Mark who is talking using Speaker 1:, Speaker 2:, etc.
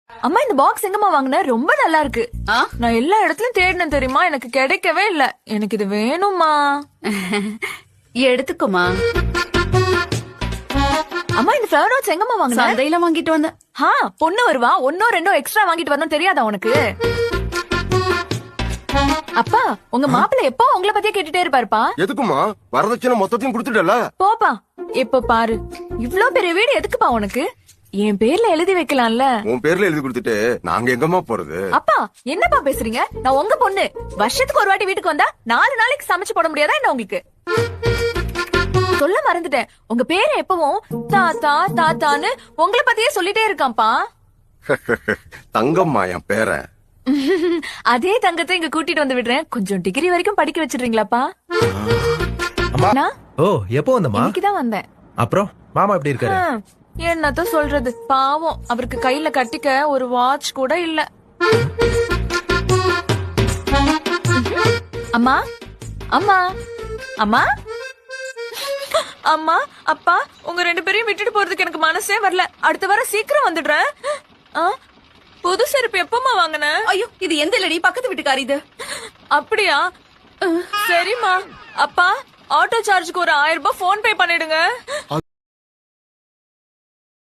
Speaker 1: அம்மா இந்த பாக்ஸ் எங்கம்மா வாங்குன? ரொம்ப நல்லா இருக்கு. நான் எல்லா இடத்துலயும் தேடினேன் தெரியுமா, எனக்கு கிடைக்கவே இல்ல. எனக்கு இது வேணும்மா.
Speaker 2: எடுத்துக்கோமா.
Speaker 1: அம்மா இந்த ஃபிளவர் ரோட்ஸ் எங்கம்மா வாங்குன?
Speaker 2: சந்தையில வாங்கிட்டு வந்தேன்.
Speaker 1: பொண்ணு வருவா, ஒன்னோ ரெண்டோ எக்ஸ்ட்ரா வாங்கிட்டு வரணும் தெரியாதா உனக்கு? அப்பா உங்க மாப்பிள்ளை எப்போ உங்களை பத்தியே கேட்டுட்டே இருப்பாருப்பா.
Speaker 3: எதுக்குமா? வரதட்சணை மொத்தத்தையும் கொடுத்துட்டல.
Speaker 1: போப்பா, இப்ப பாரு இவ்ளோ பெரிய வீடு எதுக்குப்பா உனக்கு? என் பேர்ல எழுதி வைக்கலாம்ல.
Speaker 3: உன் பேர்ல எழுதி கொடுத்துட்டு நாங்க எங்கம்மா போறது?
Speaker 1: அப்பா என்னப்பா பேசுறீங்க? நான் உங்க பொண்ணு. வருஷத்துக்கு ஒரு வாட்டி வீட்டுக்கு வந்தா 4 நாளைக்கு சமைச்சு போட முடியாதா என்ன உங்களுக்கு? சொல்ல மறந்துட்டேன், உங்க பேரை எப்பவும் தாத்தா தாத்தான்னு உங்களை பத்தியே சொல்லிட்டே இருக்கான்ப்பா.
Speaker 3: தங்கம்மா என் பேர.
Speaker 1: அதே தங்கத்தை இங்க கூட்டிட்டு வந்து விடுறேன். கொஞ்சம் டிகிரி வரைக்கும் படிக்க வச்சிடுறீங்களாப்பா?
Speaker 4: அம்மா. ஓ எப்போ வந்தம்மா?
Speaker 1: இன்னைக்குதான் வந்தேன்.
Speaker 4: அப்புறம் மாமா எப்படி இருக்காரு?
Speaker 1: என்னத்த சொல்றது, பாவம் அவருக்கு கையில கட்டிக்க ஒரு வாட்ச் கூட இல்ல. அம்மா அம்மா அம்மா அம்மா அப்பா, உங்க 2 பேரையும் விட்டுட்டு போறதுக்கு எனக்கு மனசே வரல. அடுத்த வாரம் சீக்கிரம் வந்துடுறேன். புது செருப்பு எப்பமா வாங்கின?
Speaker 2: ஐயோ இது எந்த இல்லடி, பக்கத்து வீட்டுக்காரி இது.
Speaker 1: அப்படியா? சரிம்மா. அப்பா ஆட்டோ சார்ஜுக்கு ஒரு 1000 ரூபாய் போன் பே பண்ணிடுங்க.